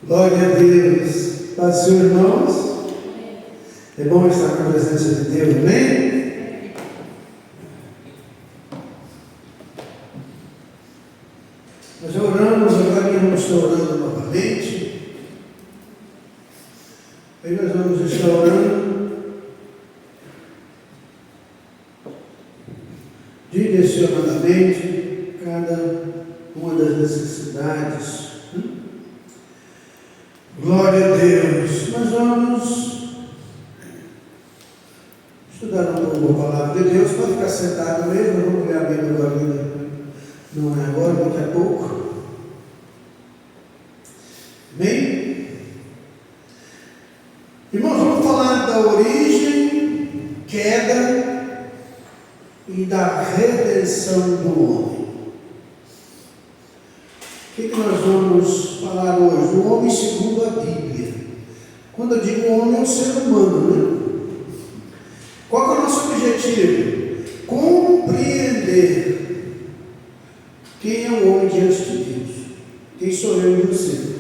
Glória a Deus. Paz do Senhor, irmãos. É bom estar na presença de Deus, amém? Nós já oramos, agora que vamos estar orando novamente. Aí nós vamos estar orando direcionadamente cada uma das necessidades. Glória a Deus. Nós vamos estudar um pouco a palavra de Deus. Pode ficar sentado mesmo, vamos ler a Bíblia agora. Não é agora, daqui a pouco. Amém? Irmãos, vamos falar da origem, queda e da redenção do homem. O que nós vamos falar hoje? O homem segundo a Bíblia. Quando eu digo homem, é o ser humano, né? Qual é o nosso objetivo? Compreender quem é o homem diante de Deus. Quem sou eu e você?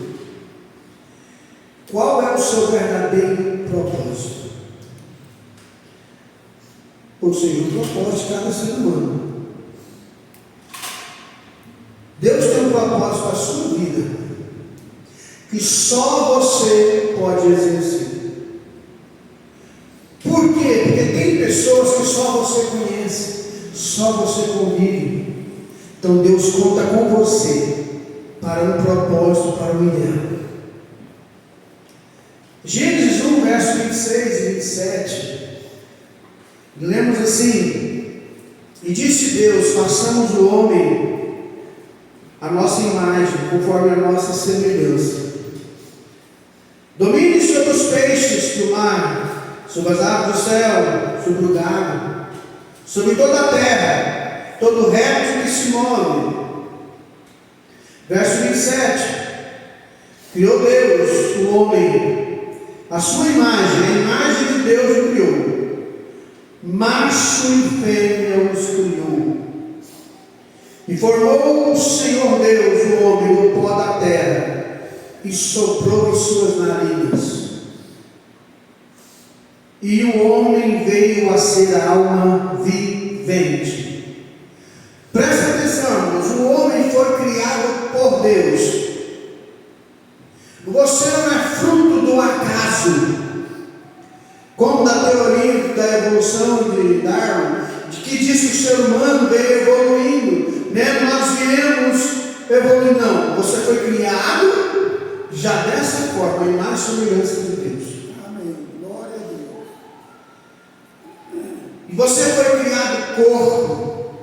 Qual é o seu verdadeiro propósito? Ou seja, o propósito de cada ser humano. Deus tem um propósito para a sua vida que só você pode exercer. Por quê? Porque tem pessoas que só você conhece, só você convive. Então Deus conta com você para um propósito, para um ideal. Gênesis 1, verso 26 e 27, lemos assim: E disse Deus: façamos o homem a nossa imagem, conforme a nossa semelhança. Domine sobre os peixes do mar, sobre as aves do céu, sobre o gado, sobre toda a terra, todo réptil que se move. Verso 27. Criou Deus o homem, a sua imagem, a imagem de Deus o criou. Macho e fêmea os criou. E formou o Senhor Deus o homem do pó da terra, e soprou em suas narinas. E o homem veio a ser alma vivente. Presta atenção, irmãos, o homem foi criado por Deus. Você não é fruto do acaso, como da teoria da evolução de Darwin, que diz que o ser humano veio evoluindo. Nós viemos evoluir. Não, você foi criado já dessa forma, a imagem e semelhança de Deus. Amém. Glória a Deus. E você foi criado corpo,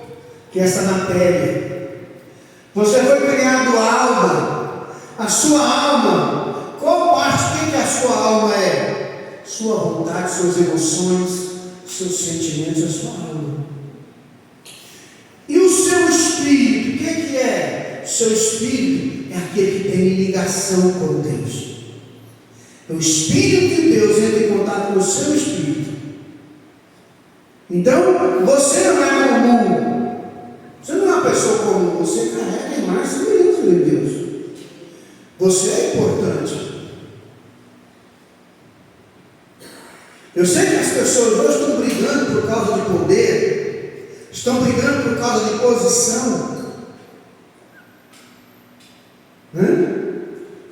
que é essa matéria. Você foi criado alma. A sua alma, qual parte que a sua alma é? Sua vontade, suas emoções, seus sentimentos, a sua alma. E o seu espírito, o que é? O seu espírito é aquele que tem ligação com Deus. O Espírito de Deus entra em contato com o seu espírito. Então, você não é comum. Você não é uma pessoa comum. Você carrega a imagem e semelhança de Deus. Você é importante. Eu sei que as pessoas hoje estão brigando por causa de poder, estão brigando por causa de posição.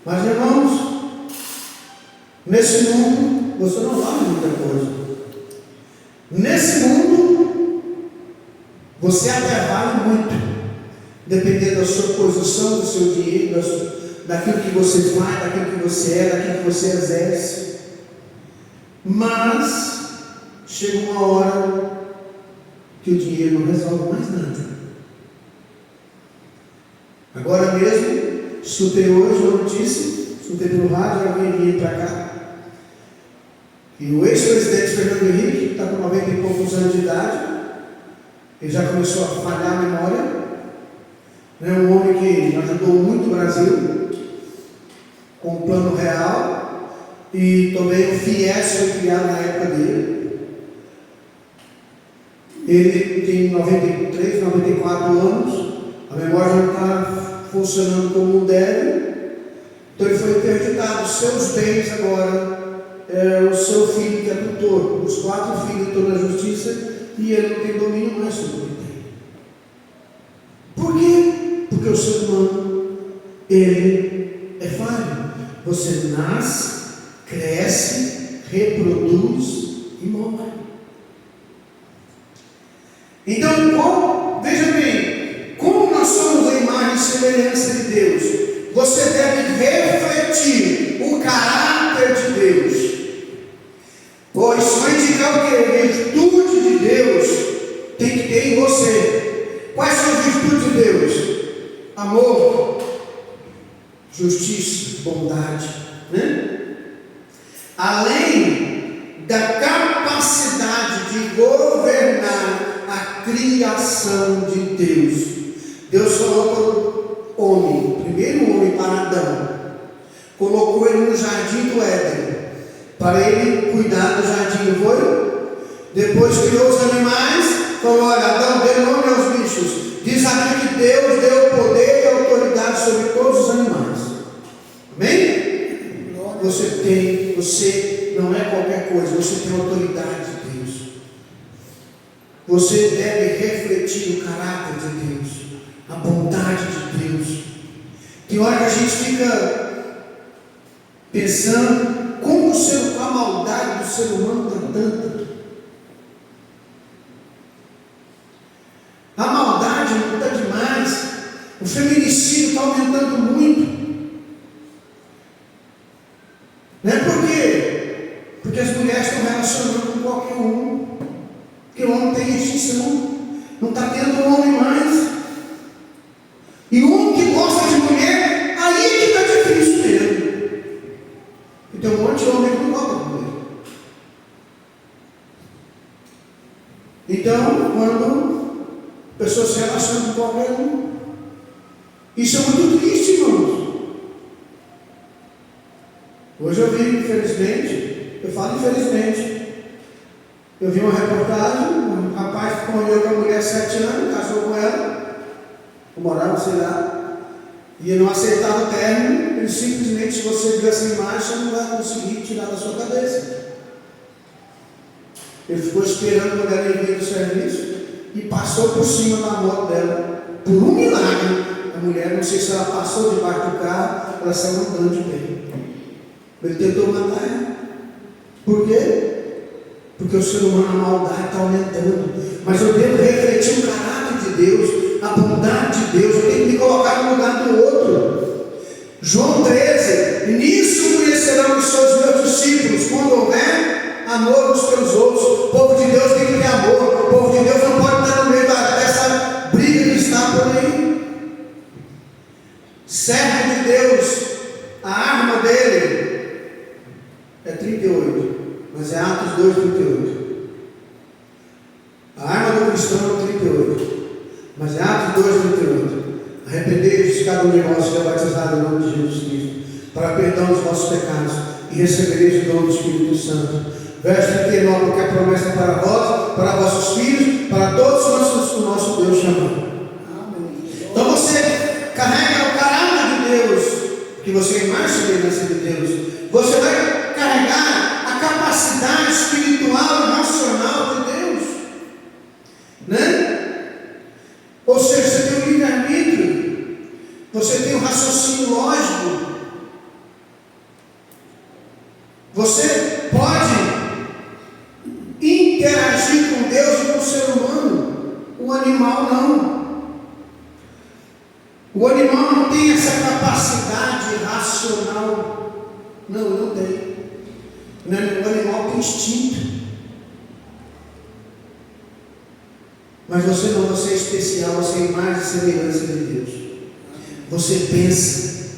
Mas, irmãos, nesse mundo você não vale muita coisa. Nesse mundo você até vale muito, dependendo da sua posição, do seu dinheiro, daquilo que você faz, daquilo que você é, daquilo que você exerce. Mas chega uma hora que o dinheiro não resolve mais nada. Agora mesmo, escutei hoje uma notícia, escutei pelo rádio, alguém vinha para cá, e o ex-presidente Fernando Henrique, está com 90 e poucos anos de idade, ele já começou a falhar a memória, um homem que ajudou muito o Brasil, com o Plano Real, e também o FIES foi criado na época dele. Ele tem 93, 94 anos, a memória não está funcionando como deve, Então ele foi interditado. Os seus bens agora é o seu filho que é tutor. Os 4 filhos estão na justiça e ele não tem domínio mais sobre o que tem. Por quê? Porque o ser humano, ele é falho. Você nasce, cresce, reproduz e morre. Então, veja bem, como nós somos a imagem e semelhança de Deus, você deve refletir o caráter de Deus. Pois só indicar o que? Virtude de Deus tem que ter em você. Quais são as virtudes de Deus? Amor, justiça, bondade, né? Além da capacidade de governar a criação de Deus. Deus falou para o homem, o primeiro homem, para Adão, colocou ele no jardim do Éden, para ele cuidar do jardim, não foi? Depois criou os animais, falou: olha, Adão, dê nome aos bichos. Diz aqui que Deus deu poder e autoridade sobre todos os animais. Amém? Você não é qualquer coisa, você tem autoridade de Deus. Você deve refletir o caráter de Deus, a bondade de Deus. Tem hora que a gente fica pensando como a maldade do ser humano está tanta. A maldade está demais. O feminicídio está aumentando muito. Não é por quê? Porque as mulheres estão relacionando com qualquer um. Porque o homem tem extinção. Não está tendo homem mais. E o homem que gosta de mulher, aí é que está difícil mesmo. E tem um monte de homem que não gosta de mulher. Então, quando a pessoa se relaciona com qualquer um, isso é muito triste, irmãos. Hoje eu vi, infelizmente, eu falo infelizmente, eu vi uma reportagem, um rapaz que conviveu com a mulher 7 anos, casou com ela, morava, sei lá, e ele não aceitava o término. Ele simplesmente, se você ver essa imagem, você não vai conseguir tirar da sua cabeça. Ele ficou esperando a mulher vir do serviço e passou por cima da moto dela, por um milagre. A mulher, não sei se ela passou debaixo do carro, ela saiu andando de bem. Ele tentou matar ela. Por quê? Porque o ser humano, a maldade está aumentando. Mas eu devo refletir o caráter de Deus, a bondade de Deus. Eu tenho que me colocar no lugar do outro. João 13: nisso conhecerão os seus meus discípulos, quando houver amor uns pelos outros. O povo de Deus tem que ter amor. O povo de Deus não pode estar no meio dessa briga que está por aí. Servo de Deus, a arma dele é 38, mas é Atos 2:38. A arma do cristão é 38, mas é Atos 2:38. Arrependei-vos cada um de vós que é batizado em nome de Jesus Cristo, para perdão dos vossos pecados, e recebereis o dom do Espírito Santo. Verso 39, porque a promessa é para vós, para vossos filhos, para todos os o nosso Deus chamado. Então você carrega o caráter de Deus, que você é mais semelhança de Deus. Você vai carregar a capacidade espiritual e racional de Deus, né? Ou seja, você tem o livre-arbítrio, você tem o raciocínio lógico, você pode interagir com Deus e com o ser humano. O animal não. O animal não tem essa capacidade racional. Não tem. O animal tem instinto. Mas você não, você é especial, você é imagem e semelhança de Deus. Você pensa.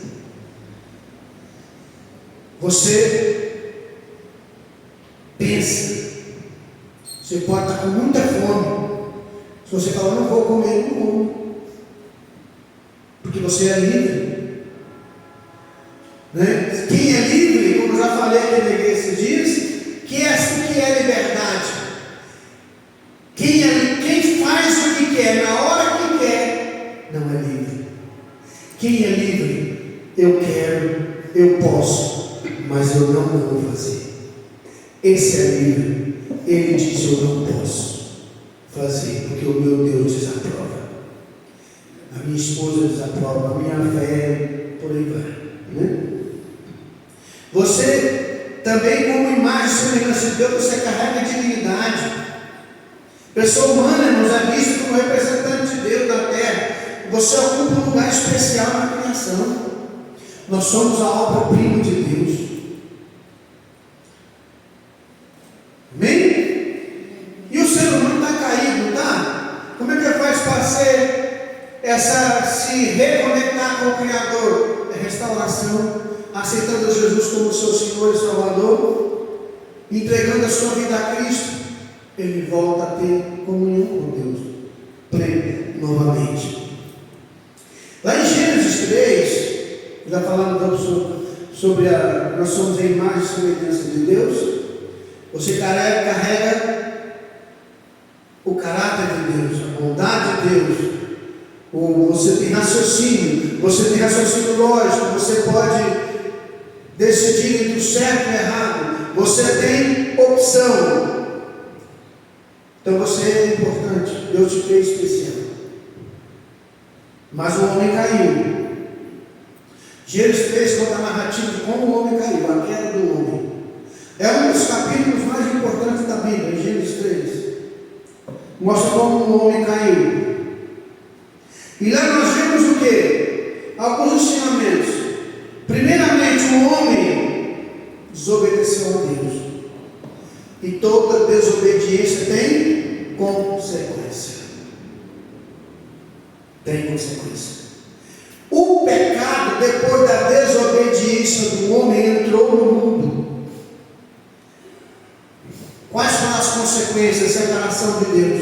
Você pensa. Você pode estar com muita fome. Se você falar, não vou comer, não come. Porque você é livre. Né? Quem é livre, como eu já falei aqui na igreja esses dias, que é liberdade. Quem faz o que quer, na hora que quer, não é livre. Quem é livre? Eu quero, posso, mas eu não vou fazer. Esse é livre. Ele diz: eu não posso fazer, porque o meu Deus desaprova. A minha esposa desaprova, a minha fé, por aí vai, né? Você também, como imagem e semelhança de Deus, você carrega dignidade. Pessoa humana, irmãos, é vista como representante de Deus na terra. Você ocupa um lugar especial na criação. Nós somos a obra-prima de Deus. Amém? E o ser humano está caído, não está? Como é que faz para se reconectar com o Criador? É restauração, aceitando Jesus como seu Senhor e Salvador, entregando a sua vida a Cristo. Ele volta a ter comunhão com Deus plena novamente. Lá em Gênesis 3, já falando sobre nós somos a imagem e semelhança de Deus. Você carrega o caráter de Deus, a bondade de Deus. Você tem raciocínio lógico, você pode decidir entre o certo e o errado, você tem opção. Então você é importante, Deus te fez especial. Mas o homem caiu. Gênesis 3 conta a narrativa de como o homem caiu, a queda do homem. É um dos capítulos mais importantes da Bíblia, Gênesis 3. Mostra como o homem caiu. E lá nós vemos o quê? Alguns ensinamentos. Primeiramente, o homem desobedeceu a Deus. E toda desobediência tem consequência. Tem consequência. O pecado, depois da desobediência do homem, entrou no mundo. Quais foram as consequências? Separação de Deus,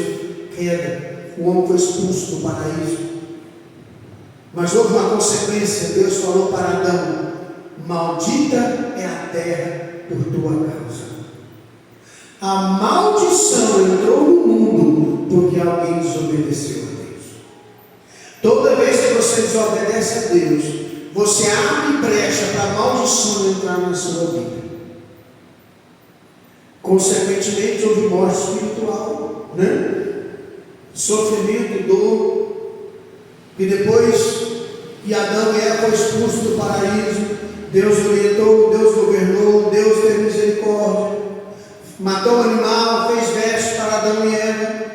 queda. O homem foi expulso do paraíso. Mas houve uma consequência. Deus falou para Adão: maldita é a terra por tua causa. A maldição entrou no mundo porque alguém desobedeceu a Deus. Toda vez que você desobedece a Deus, você abre brecha para a maldição entrar na sua vida. Consequentemente, houve morte espiritual, né? Sofrimento, dor. E depois que Adão e Eva foram expulsos do paraíso, Deus orientou, Deus governou, Deus teve misericórdia. Matou o animal, fez vestes para Adão e Eva.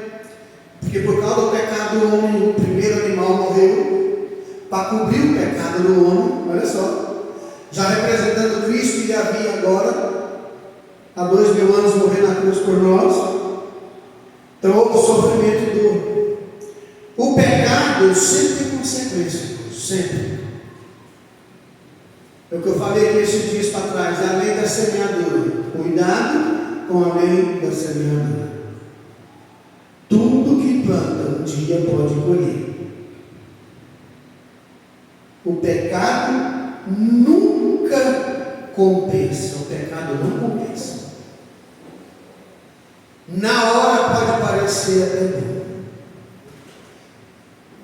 Porque por causa do pecado do homem, o primeiro animal morreu para cobrir o pecado do homem. Olha só, já representando Cristo, que havia agora há 2000 anos morrer na cruz por nós. Então houve sofrimento e dor. O pecado sempre tem consequência, sempre. É o que eu falei aqui esses dias para trás, é a lei da semeadura. Cuidado com a lei da semeadura. Tudo que planta um dia pode colher. O pecado nunca compensa. O pecado não compensa. Na hora pode parecer até bom,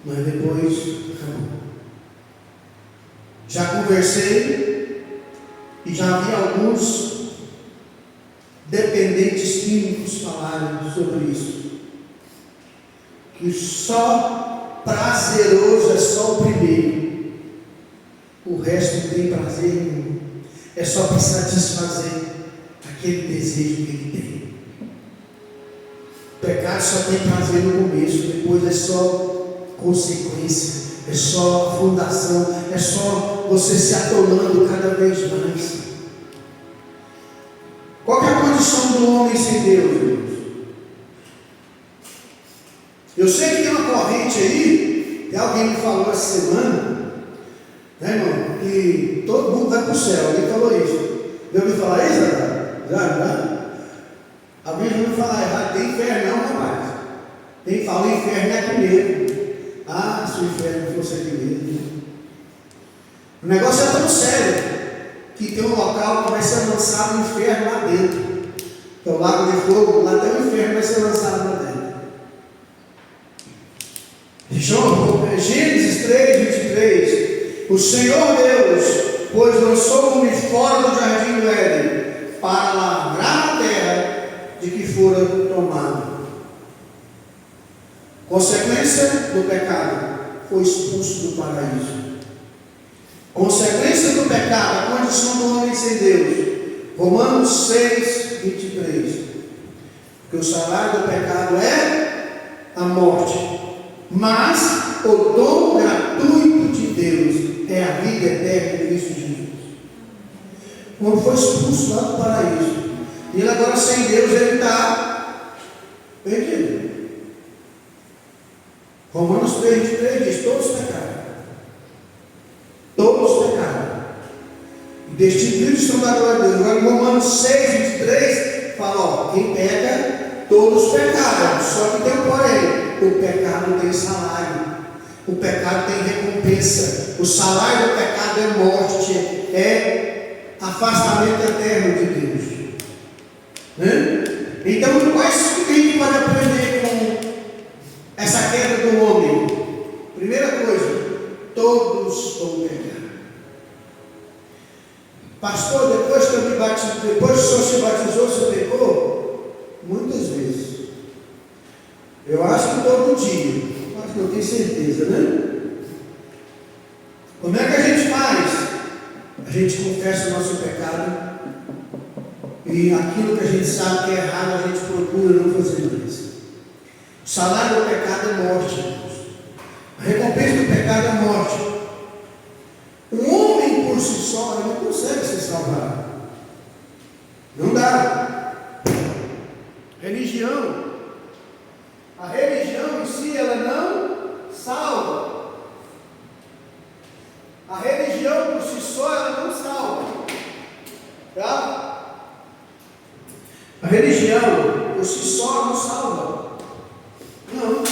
mas depois acabou. Já conversei e já vi alguns dependentes químicos falarem sobre isso. Que só prazeroso é só o primeiro. O resto não tem prazer nenhum. É só para satisfazer aquele desejo que ele tem. O pecado só tem prazer no começo, depois é só consequência, é só fundação, é só você se atolando cada vez mais. Qual é a condição do homem sem Deus, irmãos? Eu sei que tem uma corrente aí, que alguém me falou essa semana, né, irmão, que todo mundo vai para o céu. Alguém falou isso. Já ouviu falar isso? Já? Alguém já ouviu falar errado? Tem inferno não, rapaz. Tem que falar o inferno é aqui mesmo. Ah, se o inferno fosse aqui mesmo. O negócio é tão sério que tem um local que vai ser lançado o inferno lá dentro. Que é o lago de fogo, lá até o inferno vai ser lançado lá dentro. Gênesis 3, 23. O Senhor Deus pois lançou o homem fora do jardim do Éden, para lavrar a terra de que fora tomado. Consequência do pecado, foi expulso do paraíso. Consequência do pecado, a condição do homem sem Deus. Romanos 6, 23. Porque o salário do pecado é a morte, mas o dom gratuito de Deus é a vida eterna em Cristo Jesus. Quando foi expulso lá do paraíso, e ele agora sem Deus, ele está perdido. Romanos 3, 23 diz: todos pecaram. Todos pecaram. E destituídos estão da glória de Deus. Agora, Romanos 6, 23 fala: ó, quem peca, todos pecaram. Só que tem um porém: o pecado tem salário. O pecado tem recompensa. O salário do pecado é morte, é afastamento eterno de Deus. Né? Então, quais que a gente pode aprender com essa queda do homem? Primeira coisa, todos vão pecar. Pastor, depois que o senhor se batizou, você pecou? Muitas vezes. Eu acho que todo dia. Acho que eu tenho certeza, né? Como é que a gente faz? A gente confessa o nosso pecado, e aquilo que a gente sabe que é errado, a gente procura não fazer mais. O salário do pecado é morte. A recompensa do pecado é morte. O homem por si só, ele não consegue se salvar. Não dá. Religião. A religião em si, ela não salva. A religião por si só, ela não salva. Tá? A religião por si só não salva. Não.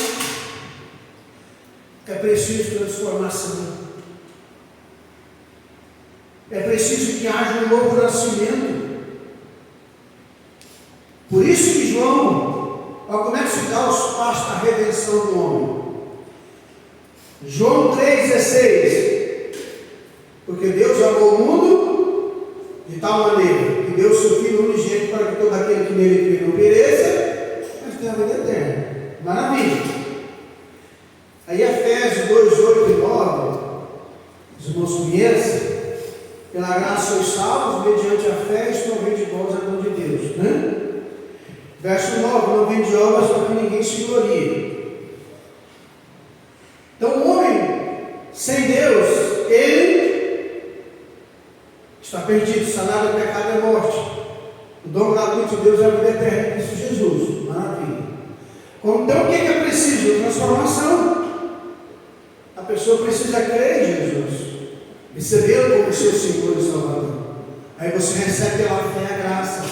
É preciso transformação. É preciso que haja um novo nascimento. Por isso que João, como é que se dá os passos da redenção do homem? João 3,16. Porque Deus amou o mundo de tal maneira que deu o seu Filho unigênito para que todo aquele que nele crê não pereça, mas tenha a vida eterna. Maravilha. Aí Efésios 2, 8 e 9, os irmãos conhecem: pela graça sois salvos, mediante a fé, isto não vem de vós, é dom de Deus. Né? Verso 9: não vem de obras para que ninguém se glorie. Então o homem sem Deus, ele está perdido. O salário do pecado é morte. O dom gratuito de Deus é a vida eterna em Cristo Jesus. Maravilha. Então o que é preciso? Transformação. A pessoa precisa crer em Jesus, recebê-lo como seu Senhor e Salvador. Aí você recebe pela fé a graça.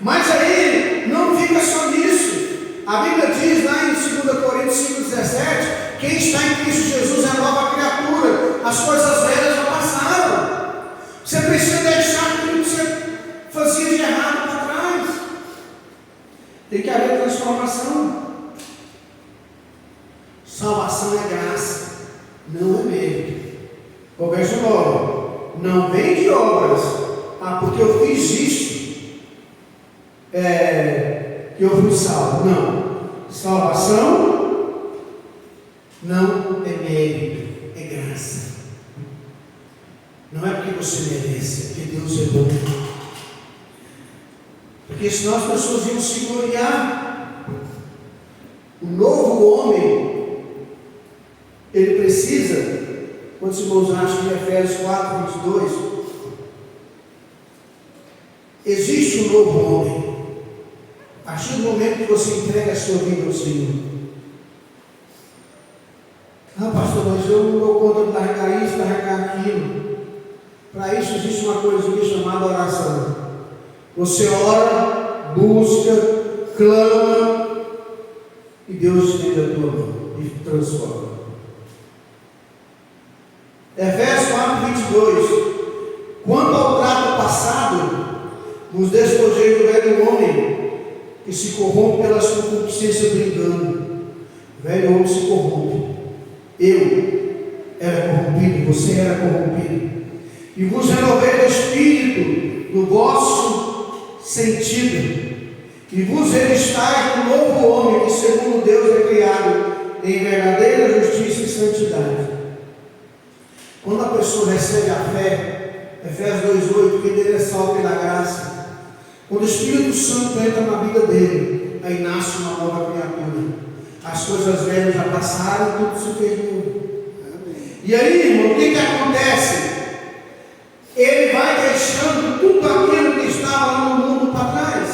Mas aí não fica só nisso. A Bíblia diz lá em 2 Coríntios 5,17: quem está em Cristo Jesus é nova criatura, as coisas velhas já passaram. Você precisa deixar aquilo que você fazia de errado para trás. Tem que haver transformação. Salvação é graça, não é mérito. O verso 9: não vem de obras, porque eu fiz isso, que eu fui salvo. Não. Salvação não é mérito, é graça. Não é porque você merece, é porque Deus é bom. Porque senão as pessoas iam se gloriar. O novo homem, ele precisa, quantos irmãos acham de Efésios 4, 22? Existe um novo homem. A partir do momento que você entrega a sua vida ao Senhor. Ah, pastor, mas eu não dou conta de largar isso, largar aquilo. Para isso existe uma coisa chamada oração. Você ora, busca, clama, e Deus estende a tua mão e transforma. Efésios 4, 22. Quanto ao trato passado, nos despojei do velho homem, que se corrompe pela sua concupiscência do engano. O velho homem se corrompe. Eu era corrompido, você era corrompido. e vos renovei o espírito do vosso sentido, e vos revistai com novo homem, que segundo Deus é criado em verdadeira justiça e santidade. Quando a pessoa recebe a fé, Efésios 2,8, que ele é salvo pela graça, quando o Espírito Santo entra na vida dele, aí nasce uma nova criatura. As coisas velhas já passaram, tudo se fez novo. E aí, irmão, o que acontece? Ele vai deixando tudo aquilo que estava lá no mundo para trás,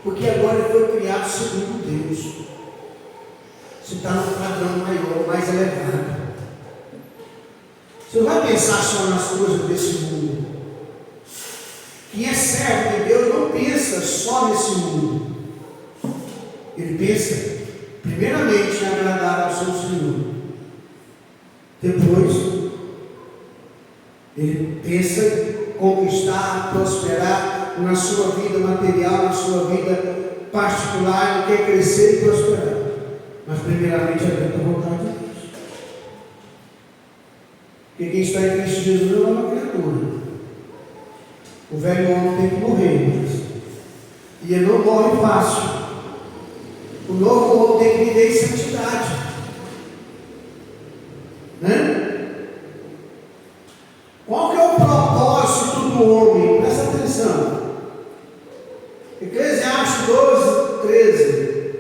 porque agora ele foi criado segundo Deus. Você está no padrão maior, mais elevado. Você não vai pensar só nas coisas desse mundo. Quem é servo de Deus não pensa só nesse mundo. Ele pensa primeiramente em agradar ao seu Senhor. Depois ele pensa em conquistar, prosperar na sua vida material, na sua vida particular. Ele quer crescer e prosperar, mas primeiramente é dentro da vontade de Deus. Porque quem está em Cristo Jesus é uma criatura. O velho homem tem que morrer, mas e ele não morre fácil. O novo homem tem que viver em santidade, né? Qual que é o propósito do homem? Presta atenção. Eclesiastes 12, 13.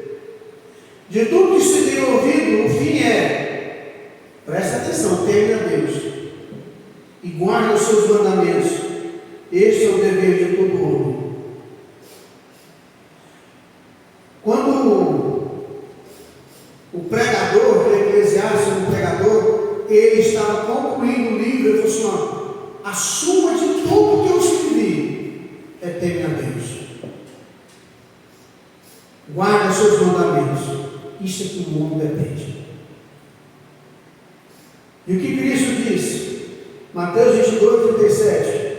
De tudo que se tem ouvido, o fim é, presta atenção, teme a Deus e guarde os seus mandamentos. Este é o dever de todo homem. Quando o pregador, o Eclesiastes, o pregador, ele estava concluindo o livro, ele falou assim: ó, a suma de tudo que eu escrevi é temer a Deus. Guarda os seus mandamentos. Isso é que o mundo depende. E o que Cristo disse? Mateus 22, 37.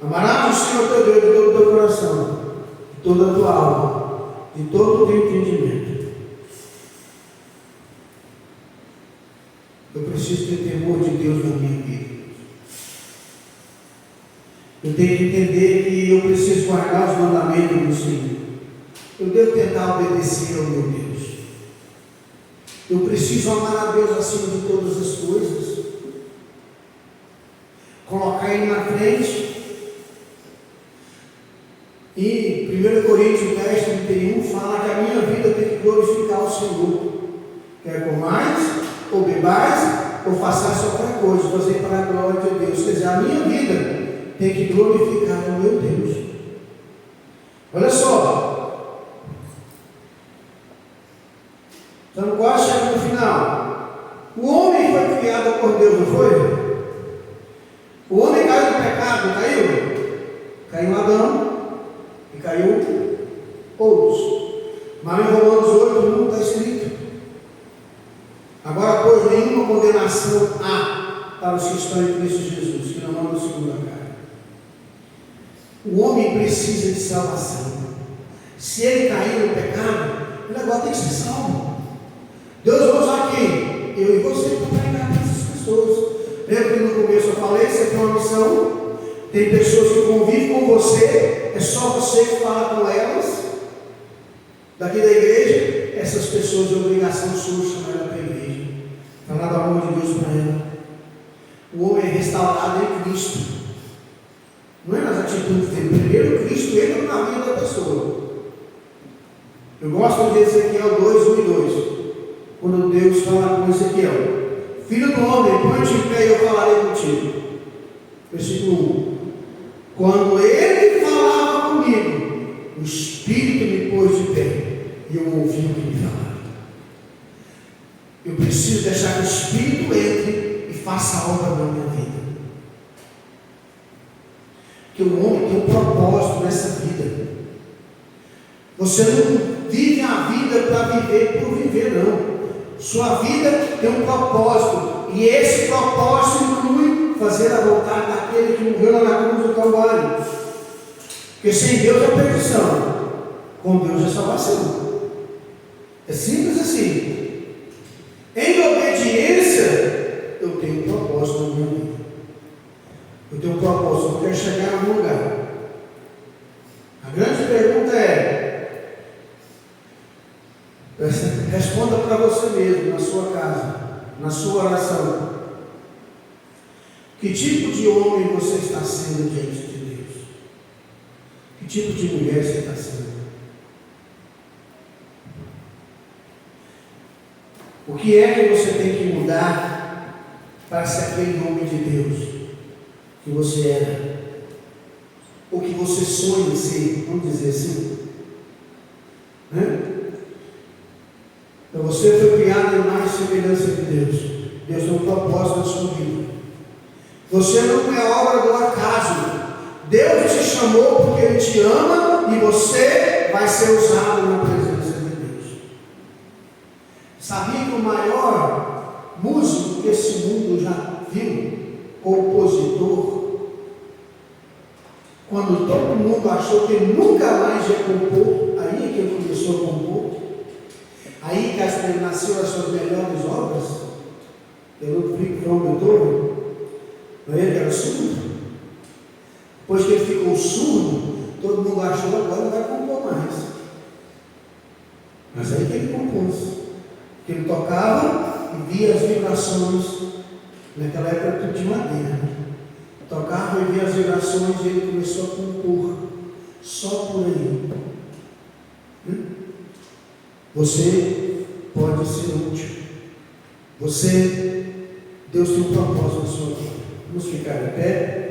Amarás o Senhor teu Deus de todo o teu coração, de toda a tua alma, de todo o teu entendimento. Eu preciso ter temor de Deus na minha vida. Eu tenho que entender que eu preciso guardar os mandamentos do Senhor. Eu devo tentar obedecer ao meu Deus. Eu preciso amar a Deus acima de todas as coisas. Colocar Ele na frente. E 1 Coríntios 10, 31 fala que a minha vida tem que glorificar o Senhor. Quer comais, ou bebais, ou façais qualquer coisa, fazer para a glória de Deus. Quer dizer, a minha vida tem que glorificar o meu Deus. Olha só, estamos quase chegando no final. O homem foi criado por Deus, não foi? O homem caiu no pecado, caiu? Caiu Adão e caiu outros. Mas em Romanos 8, 1 está escrito: agora, pois, nenhuma condenação há para os que estão em Cristo Jesus, que não andam segundo a carne. O homem precisa de salvação. Se ele cair no pecado, ele agora tem que ser salvo. Deus usa aqui, eu e você, para pregar para essas pessoas. Lembra que no começo eu falei, você tem uma missão, tem pessoas que convivem com você, é só você que fala com elas. Daqui da igreja, essas pessoas de obrigação sua chamar ela para a igreja, falar do amor de Deus para ela. O homem é restaurado em Cristo, não é nas atitudes dele. Primeiro Cristo entra na vida da pessoa. Eu gosto de Ezequiel 2, 1 e 2, quando Deus fala com Ezequiel: filho do homem, põe-te em pé e eu falarei contigo. Versículo 1. Quando ele falava comigo, o Espírito me pôs de pé e eu ouvi o que me falava. Eu preciso deixar que o Espírito entre e faça a obra na minha vida. Porque o homem tem um propósito nessa vida. Você não vive a vida para viver por viver, não. Sua vida tem um propósito, e esse propósito inclui fazer a vontade daquele que morreu lá na cruz do Calvário. Porque sem Deus é perdição, com Deus é salvação. É simples assim. Em obediência, eu tenho um propósito na minha vida. só quer chegar a algum lugar. A grande pergunta responda para você mesmo, na sua casa, na sua oração. Que tipo de homem você está sendo diante de Deus? Que tipo de mulher você está sendo? O que é que você tem que mudar para ser aquele homem de Deus que você era? Ou que você sonha em ser, vamos dizer assim? Então você foi criado em imagem e semelhança de Deus. Deus tem um propósito na sua vida. Você não é obra do acaso. Deus te chamou porque Ele te ama e você vai ser usado na presença de Deus. Sabia que o maior músico que esse mundo já viu, compositor, quando todo mundo achou que ele nunca mais ia compor, aí que ele começou a compor, aí que nasceu as suas melhores obras, pelo Beethoven, não é ele que era surdo? Depois que ele ficou surdo, todo mundo achou que agora não vai compor mais. Mas aí que ele compôs. Porque ele tocava e via as vibrações, naquela época tudo de madeira, né? Tocava e via as vibrações e ele começou a compor, só por aí. Você pode ser útil. Deus tem um propósito na sua vida. Vamos ficar em pé.